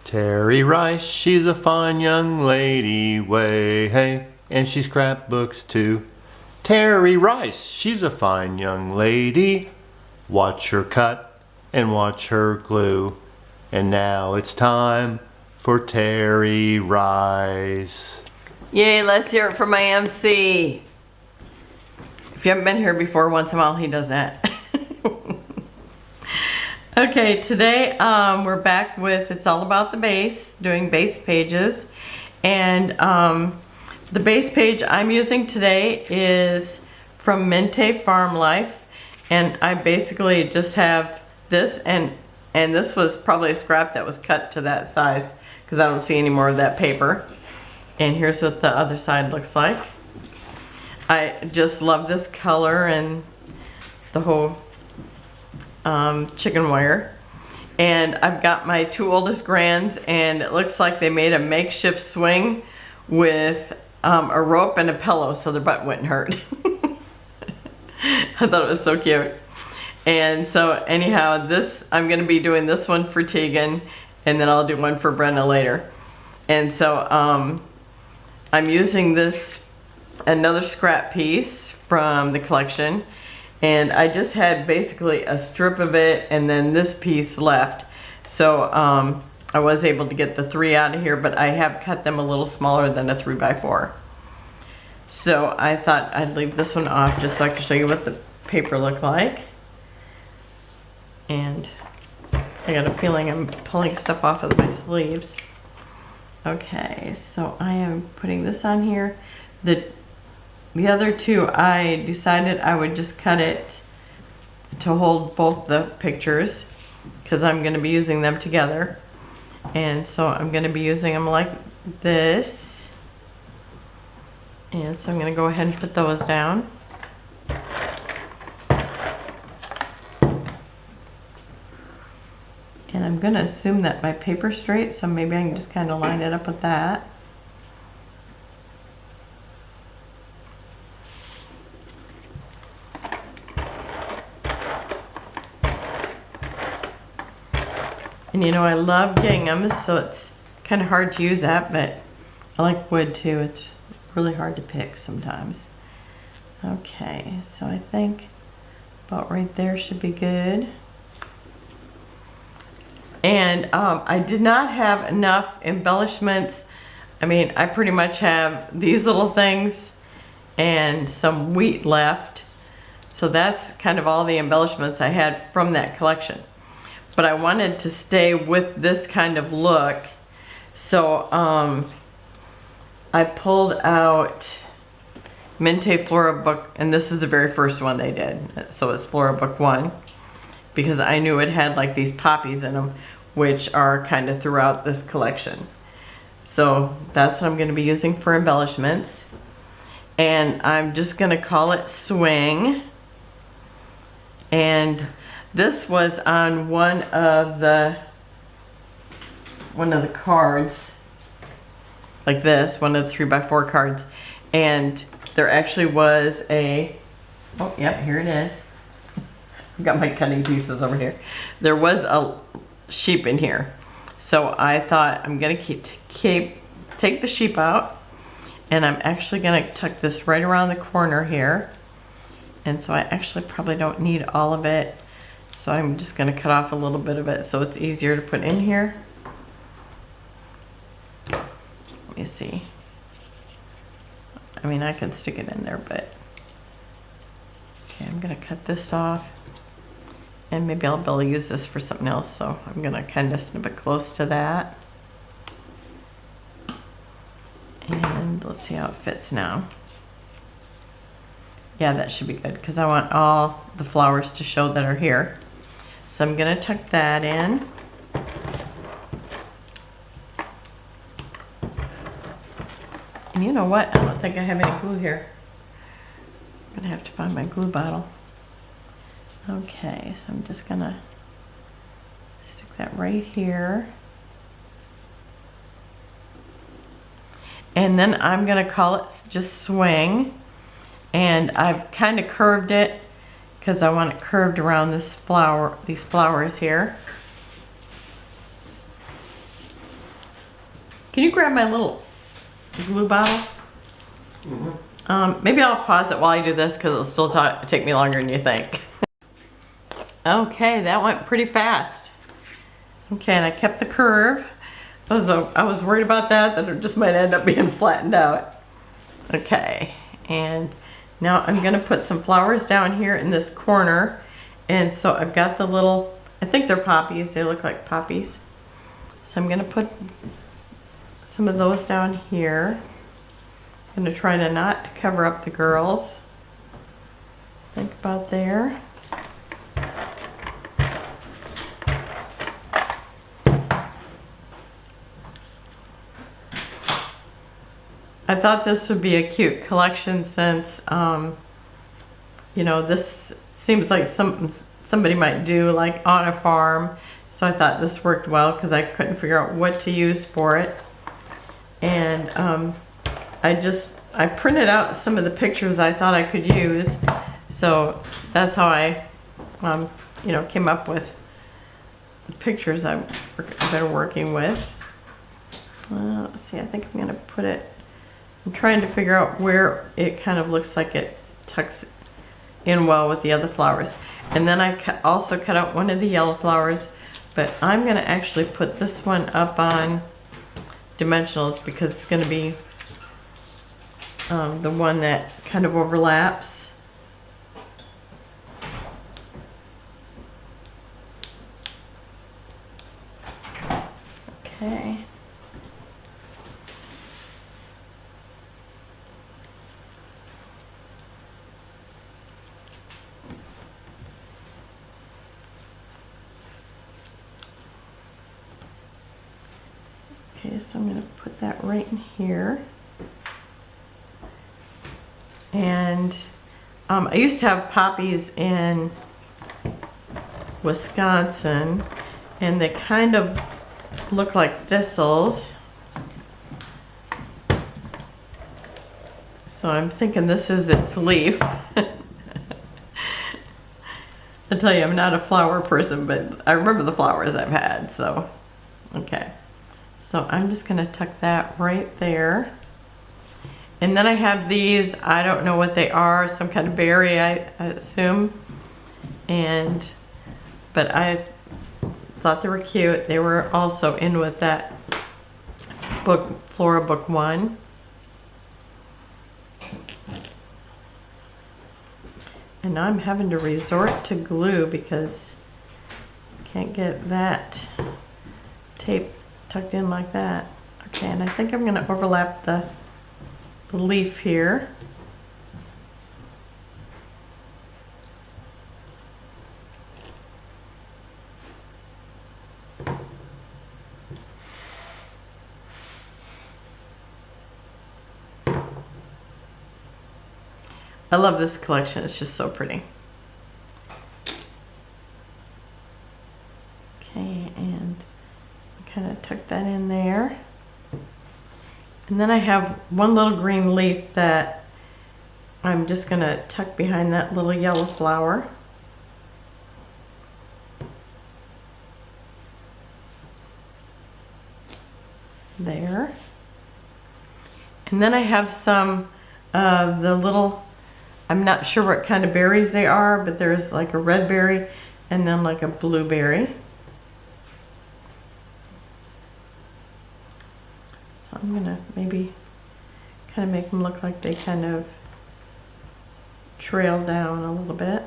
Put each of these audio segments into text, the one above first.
Terry Rice, she's a fine young lady, way hey, and she scrapbooks too. Terry Rice, she's a fine young lady. Watch her cut and watch her glue. And now it's time for Terry Rice. Yay, let's hear it from my MC. If you haven't been here before, once in a while he does that. Okay, today we're back with It's All About the Base, doing base pages. And the base page I'm using today is from Mintay Farm Life. And I basically just have this, and this was probably a scrap that was cut to that size because I don't see any more of that paper. And here's what the other side looks like. I just love this color and the whole chicken wire. And I've got my two oldest grands, and it looks like they made a makeshift swing with a rope and a pillow so their butt wouldn't hurt. I thought it was so cute. And so anyhow, this, I'm going to be doing this one for Tegan, and then I'll do one for Brenna later. And so I'm using this, another scrap piece from the collection, and I just had basically a strip of it and then this piece left. So I was able to get the 3 out of here, but I have cut them a little smaller than a 3x4. So I thought I'd leave this one off just so I could show you what the paper looked like. And I got a feeling I'm pulling stuff off of my sleeves. Okay, so I am putting this on here. The other two, I decided I would just cut it to hold both the pictures because I'm going to be using them together. And so I'm going to be using them like this. And so I'm going to go ahead and put those down. And I'm going to assume that my paper's straight, so maybe I can just kind of line it up with that. And you know, I love ginghams, so it's kind of hard to use that, but I like wood too. It's really hard to pick sometimes. Okay, so I think about right there should be good. And I did not have enough embellishments. I mean, I pretty much have these little things and some wheat left. So that's kind of all the embellishments I had from that collection. But I wanted to stay with this kind of look. So I pulled out Mintay Floral book, and this is the very first one they did. So it's Floral book 1, because I knew it had like these poppies in them, which are kind of throughout this collection. So that's what I'm going to be using for embellishments. And I'm just going to call it Swing. And this was on one of the cards, like this, one of the 3x4 cards. And there actually was a, oh, yep, here it is. I've got my cutting pieces over here. There was a sheep in here. So I thought I'm going to take the sheep out, and I'm actually going to tuck this right around the corner here. And so I actually probably don't need all of it. So I'm just going to cut off a little bit of it so it's easier to put in here. Let me see. I mean, I can stick it in there, but okay, I'm going to cut this off. And maybe I'll be able to use this for something else, so I'm going to kind of snip it close to that. And let's see how it fits now. Yeah, that should be good because I want all the flowers to show that are here. So I'm going to tuck that in. And you know what? I don't think I have any glue here. I'm going to have to find my glue bottle. Okay, so I'm just going to stick that right here. And then I'm going to call it just Swing. And I've kind of curved it because I want it curved around this flower, these flowers here. Can you grab my little glue bottle? Maybe I'll pause it while I do this because it'll still take me longer than you think. Okay, that went pretty fast. Okay, and I kept the curve. I was worried about that it just might end up being flattened out. Okay, and now I'm gonna put some flowers down here in this corner. And so I've got the little, I think they're poppies, they look like poppies. So I'm gonna put some of those down here. I'm gonna try to not cover up the girls. Think about there. I thought this would be a cute collection since, you know, this seems like somebody might do like on a farm. So I thought this worked well because I couldn't figure out what to use for it. And I printed out some of the pictures I thought I could use. So that's how I, you know, came up with the pictures I've been working with. Let's see, I think I'm gonna put it, I'm trying to figure out where it kind of looks like it tucks in well with the other flowers. And then I also cut out one of the yellow flowers, but I'm gonna actually put this one up on dimensionals because it's gonna be the one that kind of overlaps. Okay. Okay, so I'm going to put that right in here. And I used to have poppies in Wisconsin, and they kind of look like thistles. So I'm thinking this is its leaf. I tell you, I'm not a flower person, but I remember the flowers I've had, so okay. So I'm just gonna tuck that right there. And then I have these, I don't know what they are, some kind of berry, I assume. But I thought they were cute. They were also in with that book, Floral Book 1. And now I'm having to resort to glue because I can't get that tape tucked in like that. Okay, and I think I'm gonna overlap the leaf here. I love this collection, it's just so pretty. Okay, and kind of tuck that in there. And then I have one little green leaf that I'm just gonna tuck behind that little yellow flower. There. And then I have some of the little, I'm not sure what kind of berries they are, but there's like a red berry and then like a blueberry. So I'm gonna maybe kind of make them look like they kind of trail down a little bit.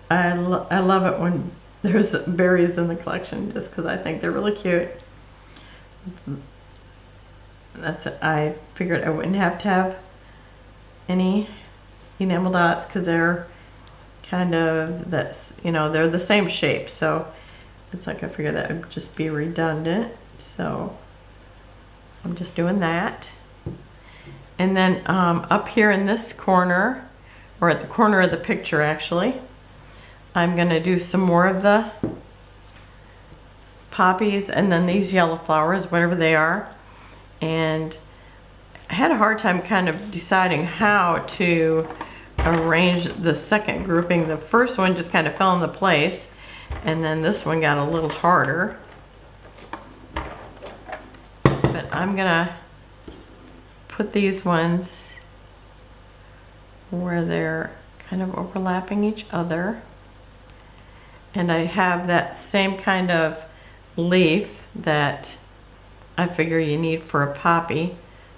I love it when there's berries in the collection just because I think they're really cute. That's it. I figured I wouldn't have to have any enamel dots because they're kind of this, you know, they're the same shape. So it's like I figured that would just be redundant. So I'm just doing that. And then up here in this corner, or at the corner of the picture actually, I'm gonna do some more of the poppies and then these yellow flowers, whatever they are. And I had a hard time kind of deciding how to arrange the second grouping. The first one just kind of fell into place, and then this one got a little harder. But I'm gonna put these ones where they're kind of overlapping each other. And I have that same kind of leaf that I figure you need for a poppy.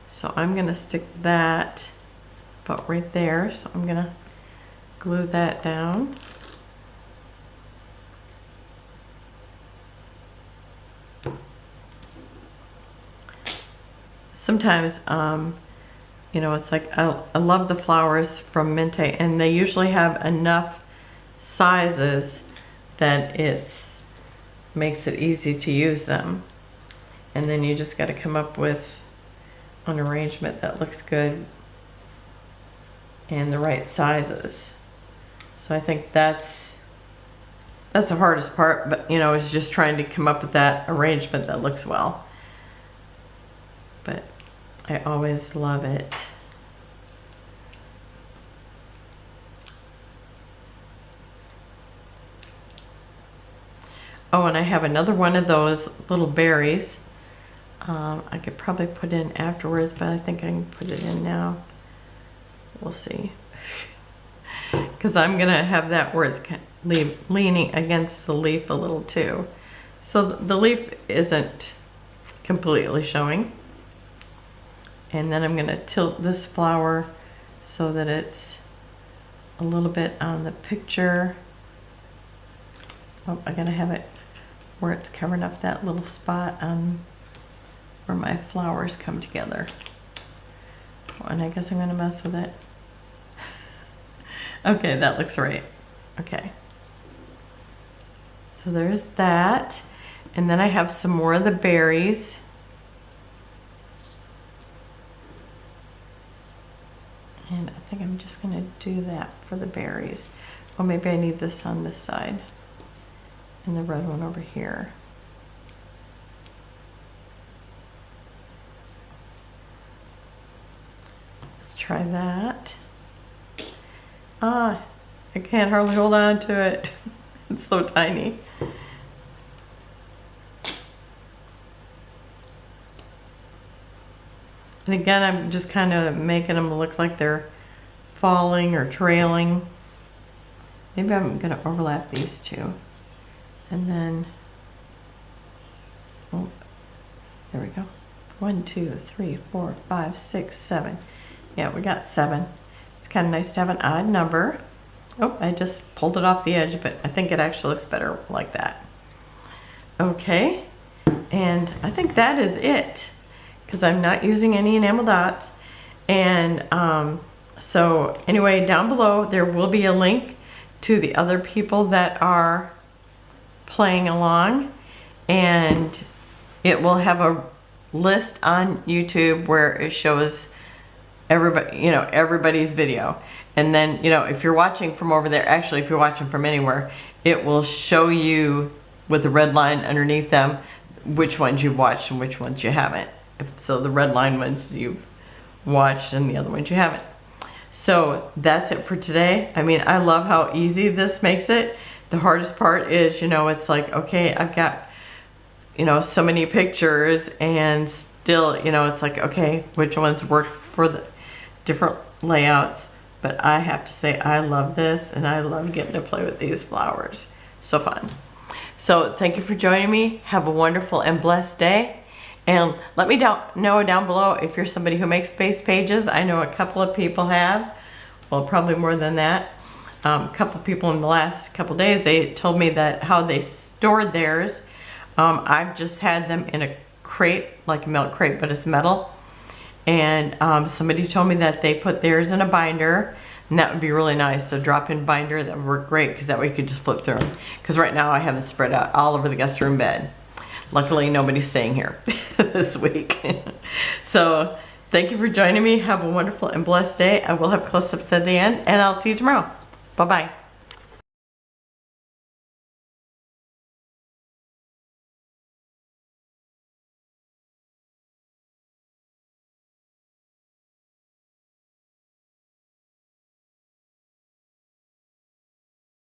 So I'm gonna stick that about right there. So I'm gonna glue that down. Sometimes, you know, it's like, I love the flowers from Mintay, and they usually have enough sizes that it's makes it easy to use them. And then you just got to come up with an arrangement that looks good and the right sizes. So I think that's the hardest part, but you know, is just trying to come up with that arrangement that looks well. But I always love it. Oh, and I have another one of those little berries. I could probably put in afterwards, but I think I can put it in now. We'll see. Because I'm going to have that where it's leaning against the leaf a little too. So the leaf isn't completely showing. And then I'm going to tilt this flower so that it's a little bit on the picture. Oh, I gotta have it where it's covering up that little spot on where my flowers come together. Oh, and I guess I'm gonna mess with it. Okay, that looks right. Okay. So there's that. And then I have some more of the berries. And I think I'm just gonna do that for the berries. Well, maybe I need this on this side and the red one over here. Let's try that. Ah, I can't hardly hold on to it. It's so tiny. And again, I'm just kind of making them look like they're falling or trailing. Maybe I'm going to overlap these two. And then, oh, there we go. 1, 2, 3, 4, 5, 6, 7. Yeah, we got 7. It's kind of nice to have an odd number. Oh, I just pulled it off the edge, but I think it actually looks better like that. Okay, and I think that is it, because I'm not using any enamel dots. And so anyway, down below there will be a link to the other people that are playing along, and it will have a list on YouTube where it shows everybody, you know, everybody's video. And then, you know, if you're watching from over there, actually if you're watching from anywhere, it will show you with the red line underneath them which ones you've watched and which ones you haven't. So the red line ones you've watched and the other ones you haven't. So that's it for today. I mean, I love how easy this makes it. The hardest part is, you know, it's like, okay, I've got, you know, so many pictures, and still, you know, it's like, okay, which ones work for the different layouts. But I have to say, I love this, and I love getting to play with these flowers. So fun. So thank you for joining me. Have a wonderful and blessed day. And let me know down below if you're somebody who makes space pages. I know a couple of people have. Well, probably more than that. A couple people in the last couple days, they told me that how they stored theirs. I've just had them in a crate, like a milk crate, but it's metal. And somebody told me that they put theirs in a binder, and that would be really nice. The drop-in binder, that would work great, because that way you could just flip through them. Because right now I have them spread out all over the guest room bed. Luckily, nobody's staying here this week. So thank you for joining me. Have a wonderful and blessed day. I will have close-ups at the end, and I'll see you tomorrow. Bye-bye.